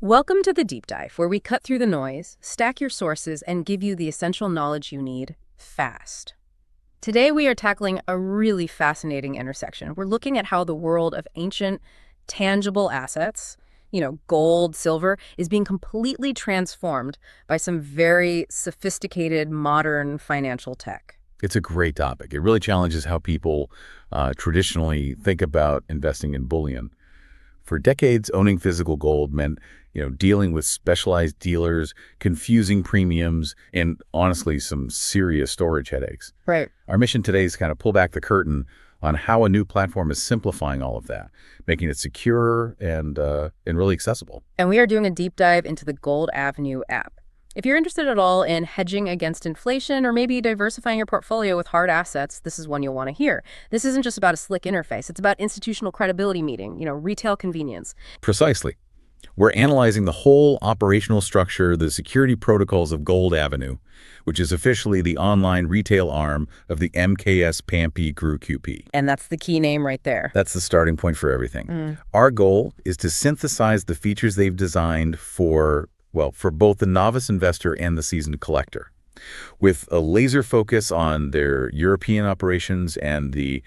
Welcome to the Deep Dive, where we cut through the noise, stack your sources, and give you the essential knowledge you need fast. Today, we are tackling a really fascinating intersection. We're looking at how the world of ancient, tangible assets, gold, silver, is being completely transformed by some very sophisticated, modern financial tech. It's a great topic. It really challenges how people traditionally think about investing in bullion. For decades, owning physical gold meant, dealing with specialized dealers, confusing premiums, and honestly, some serious storage headaches. Right. Our mission today is to kind of pull back the curtain on how a new platform is simplifying all of that, making it secure and really accessible. And we are doing a deep dive into the Gold Avenue app. If you're interested at all in hedging against inflation or maybe diversifying your portfolio with hard assets, this is one you'll want to hear. This isn't just about a slick interface. It's about institutional credibility meeting, retail convenience. Precisely. We're analyzing the whole operational structure, the security protocols of Gold Avenue, which is officially the online retail arm of the MKS PAMP Group QP. And that's the key name right there. That's the starting point for everything. Our goal is to synthesize the features they've designed for both the novice investor and the seasoned collector, with a laser focus on their European operations and the,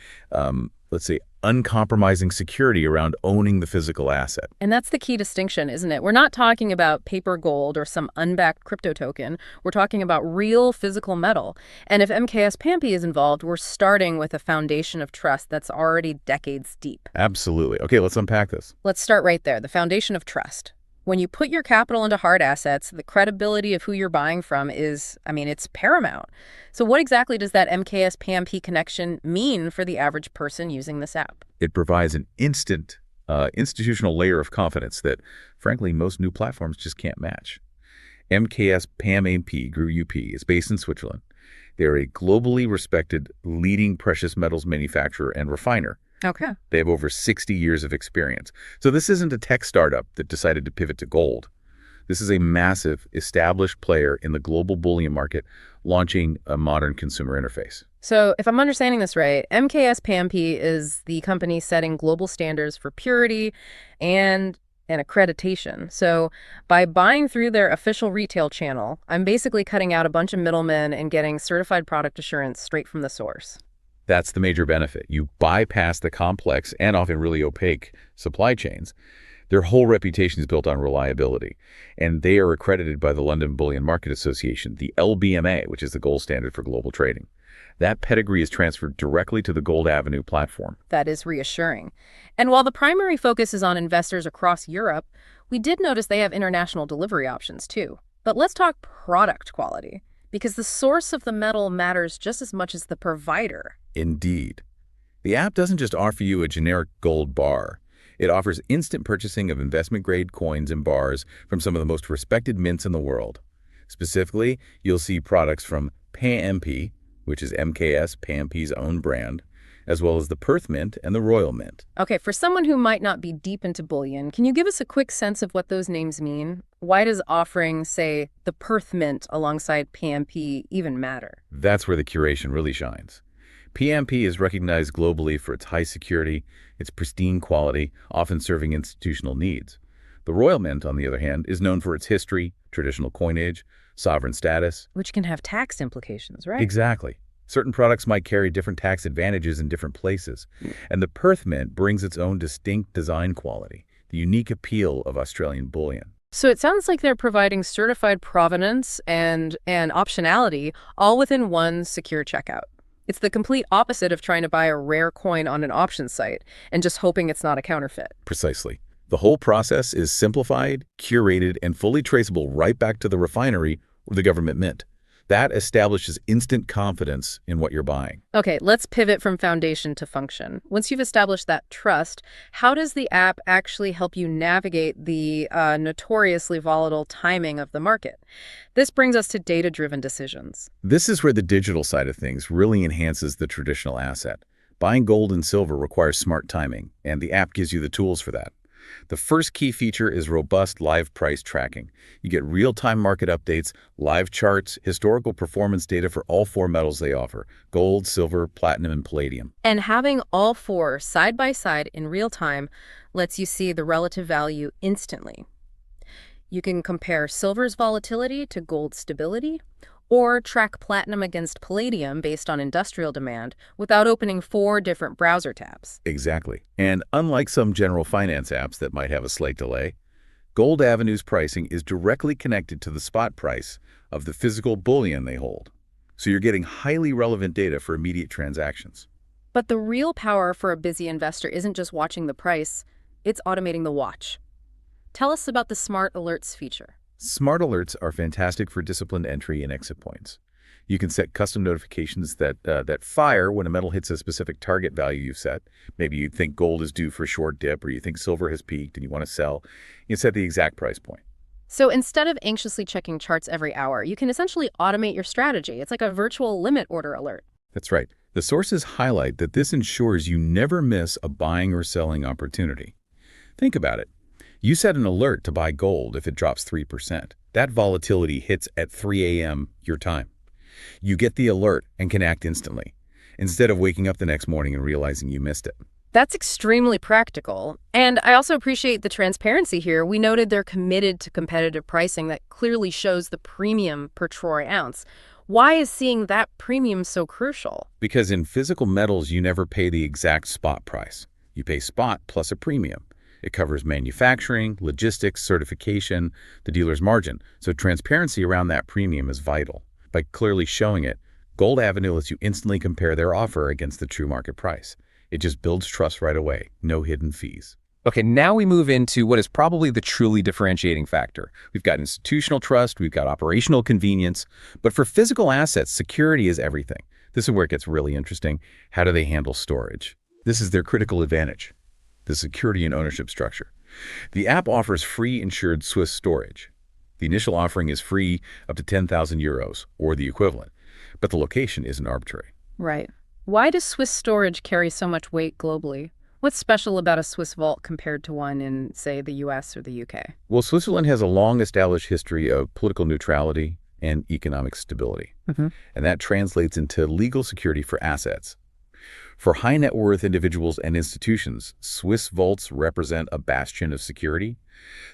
uncompromising security around owning the physical asset. And that's the key distinction, isn't it? We're not talking about paper gold or some unbacked crypto token. We're talking about real physical metal. And if MKS PAMP is involved, we're starting with a foundation of trust that's already decades deep. Absolutely. Okay, let's unpack this. Let's start right there, the foundation of trust. When you put your capital into hard assets, the credibility of who you're buying from it's paramount. So what exactly does that MKS PAMP connection mean for the average person using this app? It provides an instant institutional layer of confidence that, frankly, most new platforms just can't match. MKS PAMP Group UP is based in Switzerland. They're a globally respected leading precious metals manufacturer and refiner. Okay. They have over 60 years of experience. So this isn't a tech startup that decided to pivot to gold. This is a massive, established player in the global bullion market launching a modern consumer interface. So if I'm understanding this right, MKS PAMP is the company setting global standards for purity and accreditation. So by buying through their official retail channel, I'm basically cutting out a bunch of middlemen and getting certified product assurance straight from the source. That's the major benefit. You bypass the complex and often really opaque supply chains. Their whole reputation is built on reliability, and they are accredited by the London Bullion Market Association, the LBMA, which is the gold standard for global trading. That pedigree is transferred directly to the Gold Avenue platform. That is reassuring. And while the primary focus is on investors across Europe, we did notice they have international delivery options too. But let's talk product quality, because the source of the metal matters just as much as the provider. Indeed. The app doesn't just offer you a generic gold bar. It offers instant purchasing of investment-grade coins and bars from some of the most respected mints in the world. Specifically, you'll see products from PAMP, which is MKS PAMP's own brand, as well as the Perth Mint and the Royal Mint. Okay, for someone who might not be deep into bullion, can you give us a quick sense of what those names mean? Why does offering, say, the Perth Mint alongside PAMP even matter? That's where the curation really shines. PAMP is recognized globally for its high security, its pristine quality, often serving institutional needs. The Royal Mint, on the other hand, is known for its history, traditional coinage, sovereign status. Which can have tax implications, right? Exactly. Certain products might carry different tax advantages in different places. And the Perth Mint brings its own distinct design quality, the unique appeal of Australian bullion. So it sounds like they're providing certified provenance and optionality all within one secure checkout. It's the complete opposite of trying to buy a rare coin on an auction site and just hoping it's not a counterfeit. Precisely. The whole process is simplified, curated, and fully traceable right back to the refinery or the government mint. That establishes instant confidence in what you're buying. Okay, let's pivot from foundation to function. Once you've established that trust, how does the app actually help you navigate the notoriously volatile timing of the market? This brings us to data-driven decisions. This is where the digital side of things really enhances the traditional asset. Buying gold and silver requires smart timing, and the app gives you the tools for that. The first key feature is robust live price tracking. You get real-time market updates, live charts, historical performance data for all four metals they offer: gold, silver, platinum, and palladium. And having all four side by side in real time lets you see the relative value instantly. You can compare silver's volatility to gold's stability, or track platinum against palladium based on industrial demand without opening 4 different browser tabs. Exactly. And unlike some general finance apps that might have a slight delay, Gold Avenue's pricing is directly connected to the spot price of the physical bullion they hold. So you're getting highly relevant data for immediate transactions. But the real power for a busy investor isn't just watching the price, it's automating the watch. Tell us about the Smart Alerts feature. Smart alerts are fantastic for disciplined entry and exit points. You can set custom notifications that fire when a metal hits a specific target value you've set. Maybe you think gold is due for a short dip, or you think silver has peaked and you want to sell. You set the exact price point. So instead of anxiously checking charts every hour, you can essentially automate your strategy. It's like a virtual limit order alert. That's right. The sources highlight that this ensures you never miss a buying or selling opportunity. Think about it. You set an alert to buy gold if it drops 3%. That volatility hits at 3 a.m. your time. You get the alert and can act instantly, instead of waking up the next morning and realizing you missed it. That's extremely practical. And I also appreciate the transparency here. We noted they're committed to competitive pricing that clearly shows the premium per troy ounce. Why is seeing that premium so crucial? Because in physical metals, you never pay the exact spot price. You pay spot plus a premium. It covers manufacturing, logistics, certification, the dealer's margin. So transparency around that premium is vital. By clearly showing it, Gold Avenue lets you instantly compare their offer against the true market price. It just builds trust right away, no hidden fees. Okay, now we move into what is probably the truly differentiating factor. We've got institutional trust, we've got operational convenience, but for physical assets, security is everything. This is where it gets really interesting. How do they handle storage? This is their critical advantage, the security and ownership structure. The app offers free insured Swiss storage. The initial offering is free up to 10,000 euros, or the equivalent, but the location isn't arbitrary. Right. Why does Swiss storage carry so much weight globally? What's special about a Swiss vault compared to one in, say, the US or the UK? Well, Switzerland has a long-established history of political neutrality and economic stability, and that translates into legal security for assets. For high-net-worth individuals and institutions, Swiss vaults represent a bastion of security.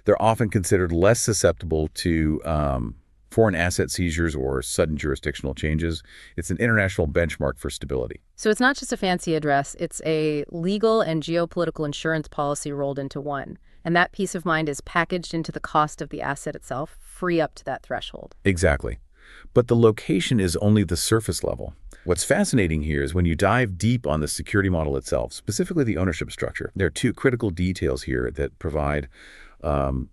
They're often considered less susceptible to foreign asset seizures or sudden jurisdictional changes. It's an international benchmark for stability. So it's not just a fancy address, it's a legal and geopolitical insurance policy rolled into one. And that peace of mind is packaged into the cost of the asset itself, free up to that threshold. Exactly. But the location is only the surface level. What's fascinating here is when you dive deep on the security model itself, specifically the ownership structure, there are 2 critical details here that provide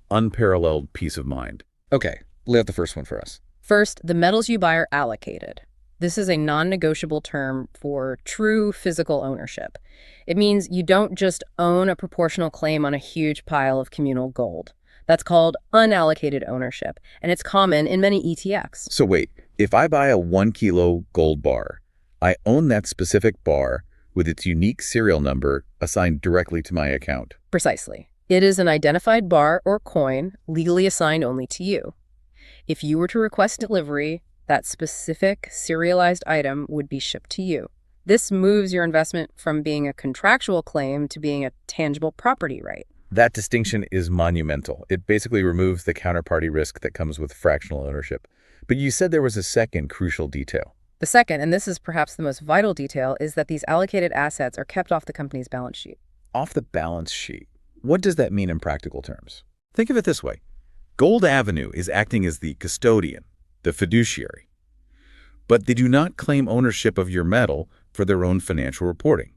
unparalleled peace of mind. Okay, lay out the first one for us. First, the metals you buy are allocated. This is a non-negotiable term for true physical ownership. It means you don't just own a proportional claim on a huge pile of communal gold. That's called unallocated ownership, and it's common in many ETFs. So wait, if I buy a 1 kilo gold bar, I own that specific bar with its unique serial number assigned directly to my account. Precisely. It is an identified bar or coin legally assigned only to you. If you were to request delivery, that specific serialized item would be shipped to you. This moves your investment from being a contractual claim to being a tangible property right. That distinction is monumental. It basically removes the counterparty risk that comes with fractional ownership. But you said there was a second crucial detail. The second, and this is perhaps the most vital detail, is that these allocated assets are kept off the company's balance sheet. Off the balance sheet. What does that mean in practical terms? Think of it this way. Gold Avenue is acting as the custodian, the fiduciary. But they do not claim ownership of your metal for their own financial reporting.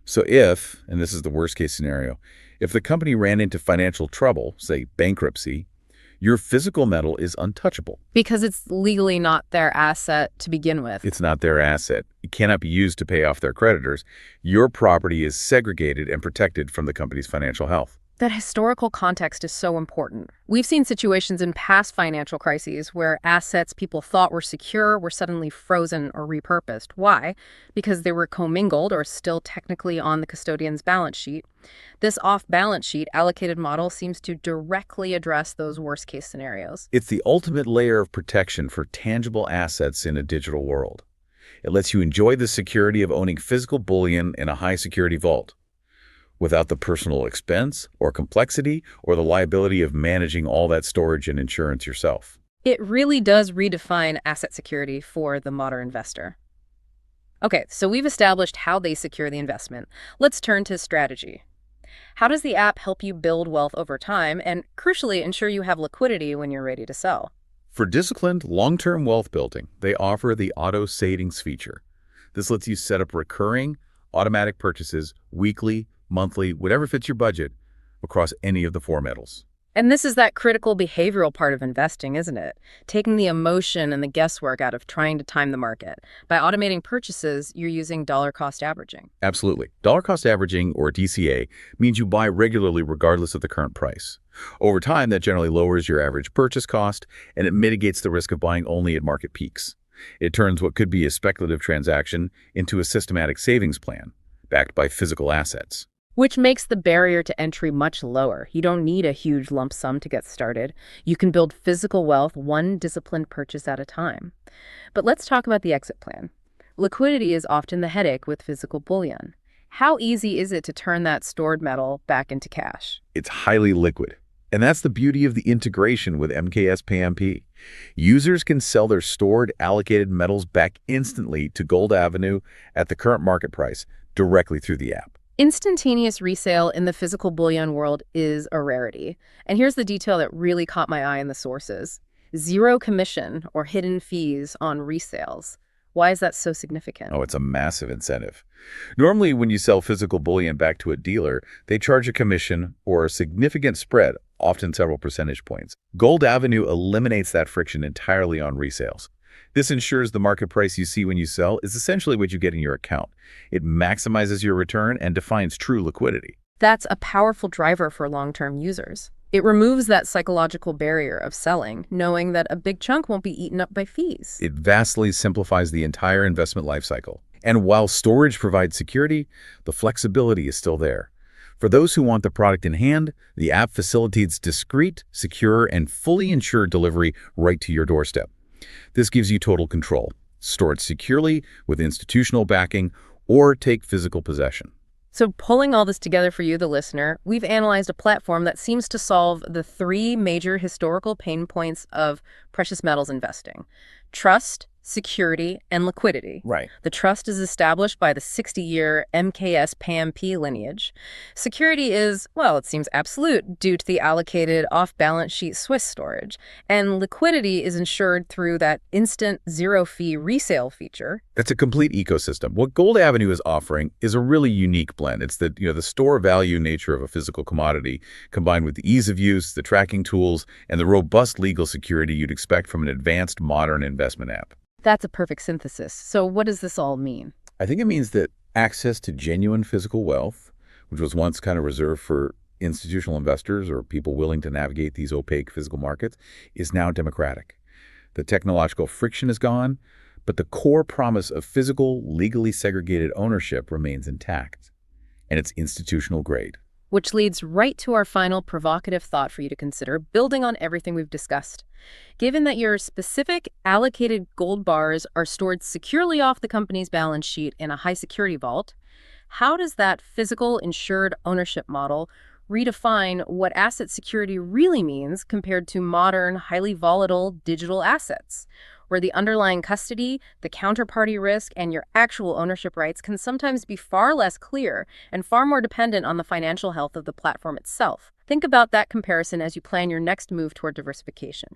So if, and this is the worst case scenario, if the company ran into financial trouble, say bankruptcy, your physical metal is untouchable. Because it's legally not their asset to begin with. It's not their asset. It cannot be used to pay off their creditors. Your property is segregated and protected from the company's financial health. That historical context is so important. We've seen situations in past financial crises where assets people thought were secure were suddenly frozen or repurposed. Why? Because they were commingled or still technically on the custodian's balance sheet. This off-balance sheet allocated model seems to directly address those worst-case scenarios. It's the ultimate layer of protection for tangible assets in a digital world. It lets you enjoy the security of owning physical bullion in a high-security vault, without the personal expense or complexity or the liability of managing all that storage and insurance yourself. It really does redefine asset security for the modern investor. Okay, so we've established how they secure the investment. Let's turn to strategy. How does the app help you build wealth over time and, crucially, ensure you have liquidity when you're ready to sell? For disciplined, long-term wealth building, they offer the auto savings feature. This lets you set up recurring, automatic purchases weekly, monthly, whatever fits your budget, across any of the four metals. And this is that critical behavioral part of investing, isn't it? Taking the emotion and the guesswork out of trying to time the market. By automating purchases, you're using dollar cost averaging. Absolutely. Dollar cost averaging, or DCA, means you buy regularly regardless of the current price. Over time, that generally lowers your average purchase cost, and it mitigates the risk of buying only at market peaks. It turns what could be a speculative transaction into a systematic savings plan, backed by physical assets. Which makes the barrier to entry much lower. You don't need a huge lump sum to get started. You can build physical wealth one disciplined purchase at a time. But let's talk about the exit plan. Liquidity is often the headache with physical bullion. How easy is it to turn that stored metal back into cash? It's highly liquid. And that's the beauty of the integration with MKS PAMP. Users can sell their stored allocated metals back instantly to Gold Avenue at the current market price directly through the app. Instantaneous resale in the physical bullion world is a rarity. And here's the detail that really caught my eye in the sources. Zero commission or hidden fees on resales. Why is that so significant? Oh, it's a massive incentive. Normally, when you sell physical bullion back to a dealer, they charge a commission or a significant spread, often several percentage points. Gold Avenue eliminates that friction entirely on resales. This ensures the market price you see when you sell is essentially what you get in your account. It maximizes your return and defines true liquidity. That's a powerful driver for long-term users. It removes that psychological barrier of selling, knowing that a big chunk won't be eaten up by fees. It vastly simplifies the entire investment lifecycle. And while storage provides security, the flexibility is still there. For those who want the product in hand, the app facilitates discreet, secure, and fully insured delivery right to your doorstep. This gives you total control. Store it securely with institutional backing or take physical possession. So pulling all this together for you, the listener, we've analyzed a platform that seems to solve the three major historical pain points of precious metals investing: trust, security, and liquidity. Right. The trust is established by the 60-year MKS PAMP lineage. Security is, well, it seems absolute due to the allocated off-balance sheet Swiss storage. And liquidity is ensured through that instant zero-fee resale feature. That's a complete ecosystem. What Gold Avenue is offering is a really unique blend. It's the store value nature of a physical commodity combined with the ease of use, the tracking tools, and the robust legal security you'd expect from an advanced modern investment app. That's a perfect synthesis. So what does this all mean? I think it means that access to genuine physical wealth, which was once kind of reserved for institutional investors or people willing to navigate these opaque physical markets, is now democratic. The technological friction is gone, but the core promise of physical, legally segregated ownership remains intact, and it's institutional grade. Which leads right to our final provocative thought for you to consider, building on everything we've discussed. Given that your specific allocated gold bars are stored securely off the company's balance sheet in a high-security vault, how does that physical insured ownership model redefine what asset security really means compared to modern, highly volatile digital assets, where the underlying custody, the counterparty risk, and your actual ownership rights can sometimes be far less clear and far more dependent on the financial health of the platform itself? Think about that comparison as you plan your next move toward diversification.